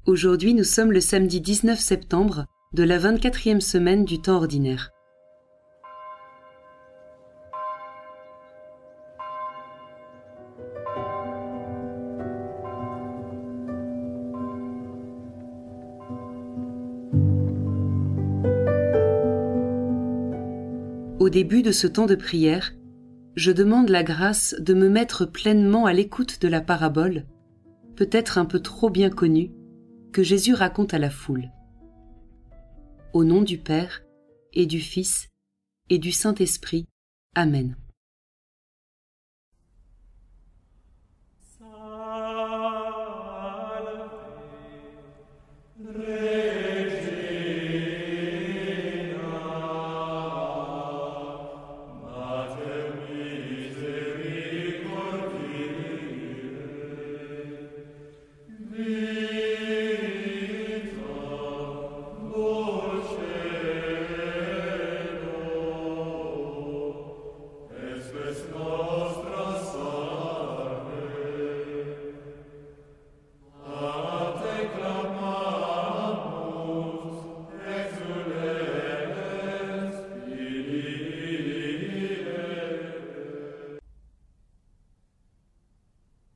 Aujourd'hui, nous sommes le samedi 19 septembre de la 24e semaine du temps ordinaire. Au début de ce temps de prière, je demande la grâce de me mettre pleinement à l'écoute de la parabole, peut-être un peu trop bien connue, que Jésus raconte à la foule. Au nom du Père, et du Fils, et du Saint-Esprit. Amen.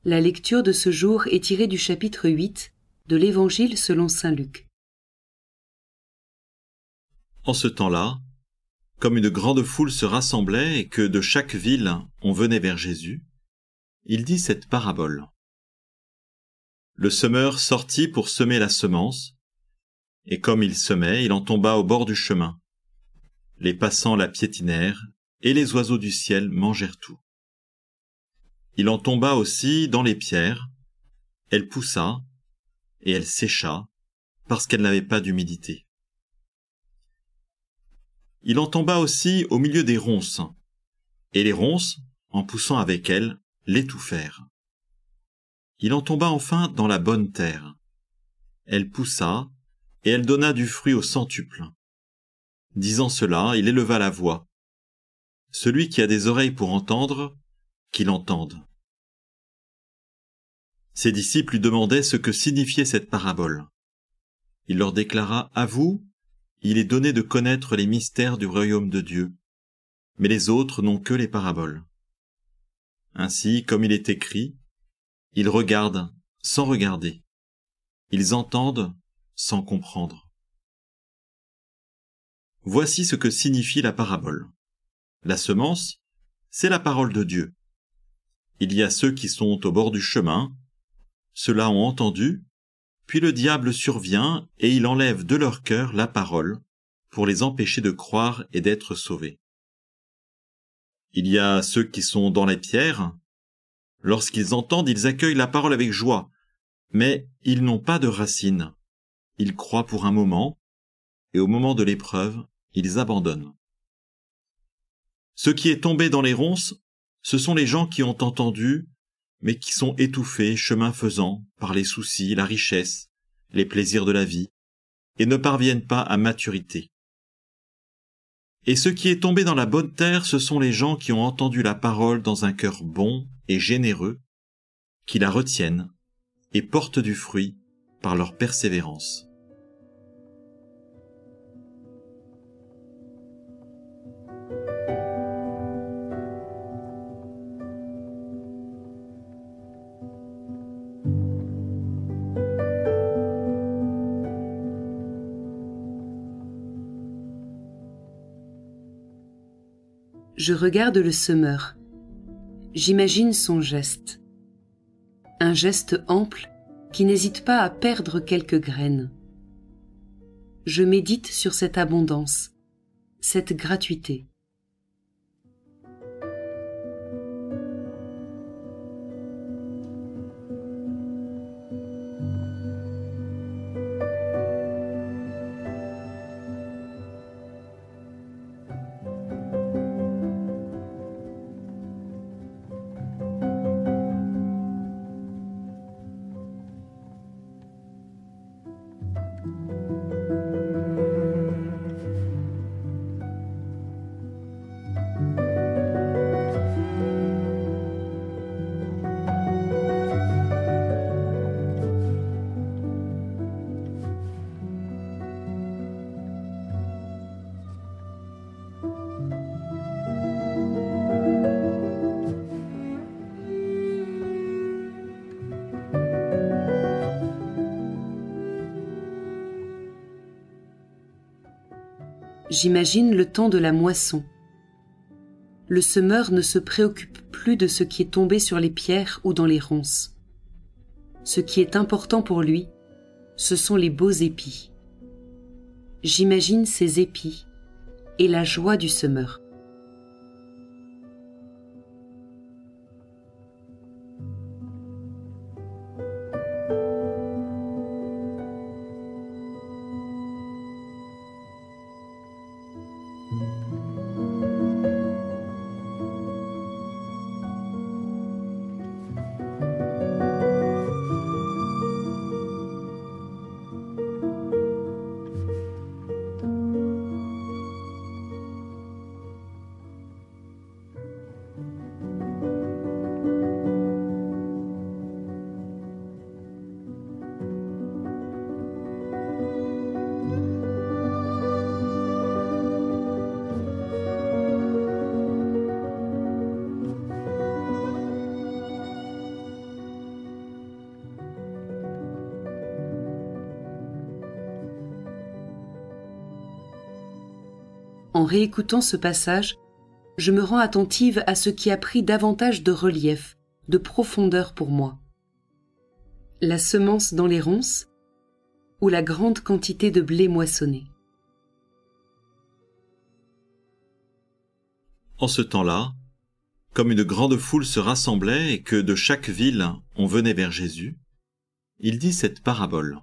La lecture de ce jour est tirée du chapitre 8 de l'Évangile selon saint Luc. En ce temps-là, comme une grande foule se rassemblait et que de chaque ville on venait vers Jésus, il dit cette parabole. Le semeur sortit pour semer la semence, et comme il semait, il en tomba au bord du chemin. Les passants la piétinèrent, et les oiseaux du ciel mangèrent tout. Il en tomba aussi dans les pierres, elle poussa, et elle sécha, parce qu'elle n'avait pas d'humidité. Il en tomba aussi au milieu des ronces, et les ronces, en poussant avec elle, l'étouffèrent. Il en tomba enfin dans la bonne terre. Elle poussa, et elle donna du fruit au centuple. Disant cela, il éleva la voix. Celui qui a des oreilles pour entendre, qu'il entende. Ses disciples lui demandaient ce que signifiait cette parabole. Il leur déclara, « À vous, il est donné de connaître les mystères du royaume de Dieu, mais les autres n'ont que les paraboles. Ainsi, comme il est écrit, ils regardent sans regarder, ils entendent sans comprendre. » Voici ce que signifie la parabole. La semence, c'est la parole de Dieu. Il y a ceux qui sont au bord du chemin, ceux-là ont entendu, puis le diable survient et il enlève de leur cœur la parole pour les empêcher de croire et d'être sauvés. Il y a ceux qui sont dans les pierres. Lorsqu'ils entendent, ils accueillent la parole avec joie, mais ils n'ont pas de racines. Ils croient pour un moment, et au moment de l'épreuve, ils abandonnent. Ce qui est tombé dans les ronces, ce sont les gens qui ont entendu, mais qui sont étouffés, chemin faisant, par les soucis, la richesse, les plaisirs de la vie, et ne parviennent pas à maturité. Et ce qui est tombé dans la bonne terre, ce sont les gens qui ont entendu la parole dans un cœur bon et généreux, qui la retiennent et portent du fruit par leur persévérance. Je regarde le semeur. J'imagine son geste. Un geste ample qui n'hésite pas à perdre quelques graines. Je médite sur cette abondance, cette gratuité. J'imagine le temps de la moisson. Le semeur ne se préoccupe plus de ce qui est tombé sur les pierres ou dans les ronces. Ce qui est important pour lui, ce sont les beaux épis. J'imagine ces épis et la joie du semeur. En réécoutant ce passage, je me rends attentive à ce qui a pris davantage de relief, de profondeur pour moi. La semence dans les ronces ou la grande quantité de blé moissonné. En ce temps-là, comme une grande foule se rassemblait et que de chaque ville on venait vers Jésus, il dit cette parabole.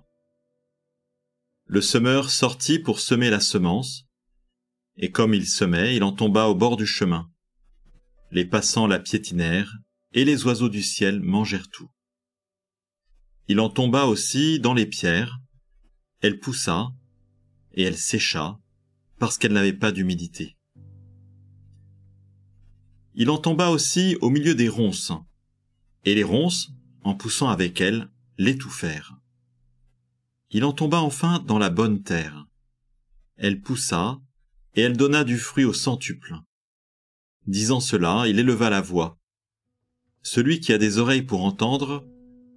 Le semeur sortit pour semer la semence, et comme il semait, il en tomba au bord du chemin. Les passants la piétinèrent, et les oiseaux du ciel mangèrent tout. Il en tomba aussi dans les pierres, elle poussa, et elle sécha, parce qu'elle n'avait pas d'humidité. Il en tomba aussi au milieu des ronces, et les ronces, en poussant avec elle, l'étouffèrent. Il en tomba enfin dans la bonne terre. Elle poussa, et elle donna du fruit au centuple. Disant cela, il éleva la voix. Celui qui a des oreilles pour entendre,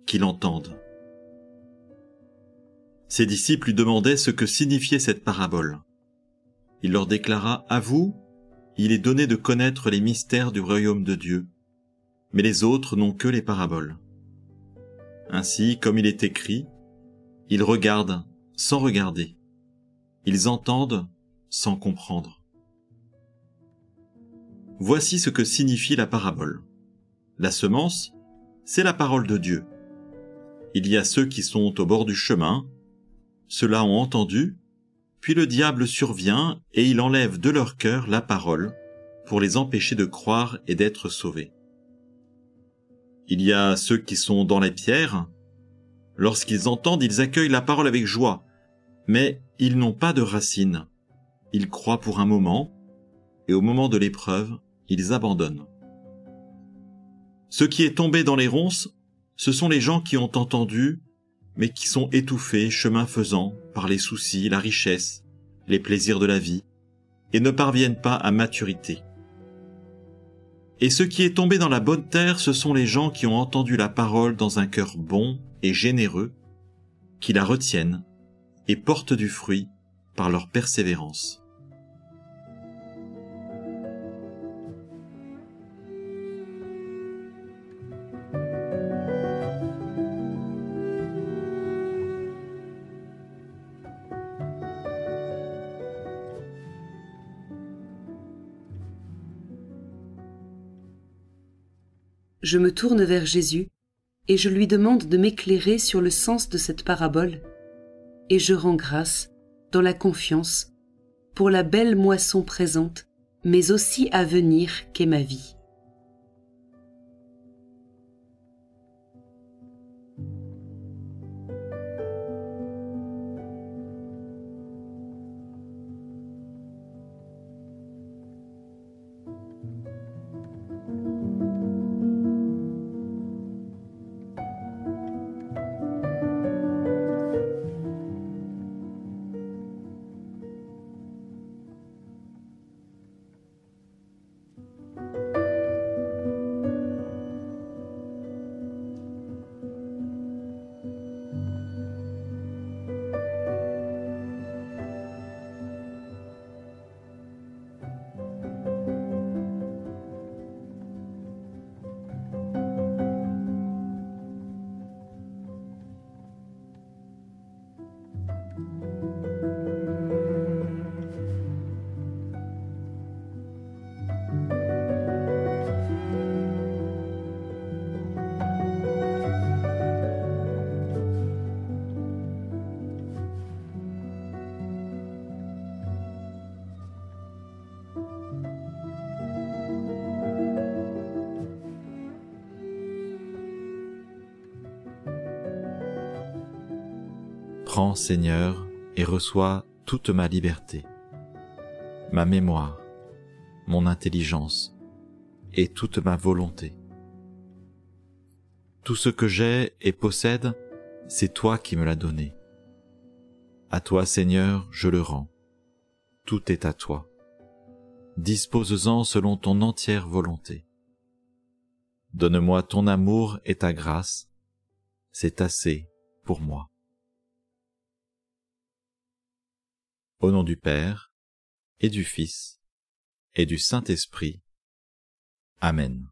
qu'il entende. Ses disciples lui demandaient ce que signifiait cette parabole. Il leur déclara, « À vous, il est donné de connaître les mystères du royaume de Dieu, mais les autres n'ont que les paraboles. Ainsi, comme il est écrit, ils regardent sans regarder, ils entendent sans comprendre. » Voici ce que signifie la parabole. La semence, c'est la parole de Dieu. Il y a ceux qui sont au bord du chemin, ceux-là ont entendu, puis le diable survient et il enlève de leur cœur la parole pour les empêcher de croire et d'être sauvés. Il y a ceux qui sont dans les pierres. Lorsqu'ils entendent, ils accueillent la parole avec joie, mais ils n'ont pas de racines. Ils croient pour un moment, et au moment de l'épreuve, ils abandonnent. Ce qui est tombé dans les ronces, ce sont les gens qui ont entendu, mais qui sont étouffés, chemin faisant, par les soucis, la richesse, les plaisirs de la vie, et ne parviennent pas à maturité. Et ce qui est tombé dans la bonne terre, ce sont les gens qui ont entendu la parole dans un cœur bon et généreux, qui la retiennent et portent du fruit par leur persévérance. Je me tourne vers Jésus et je lui demande de m'éclairer sur le sens de cette parabole, et je rends grâce, dans la confiance, pour la belle moisson présente, mais aussi à venir qu'est ma vie. Prends, Seigneur, et reçois toute ma liberté, ma mémoire, mon intelligence et toute ma volonté. Tout ce que j'ai et possède, c'est toi qui me l'as donné. À toi, Seigneur, je le rends. Tout est à toi. Dispose-en selon ton entière volonté. Donne-moi ton amour et ta grâce, c'est assez pour moi. Au nom du Père, et du Fils, et du Saint-Esprit. Amen.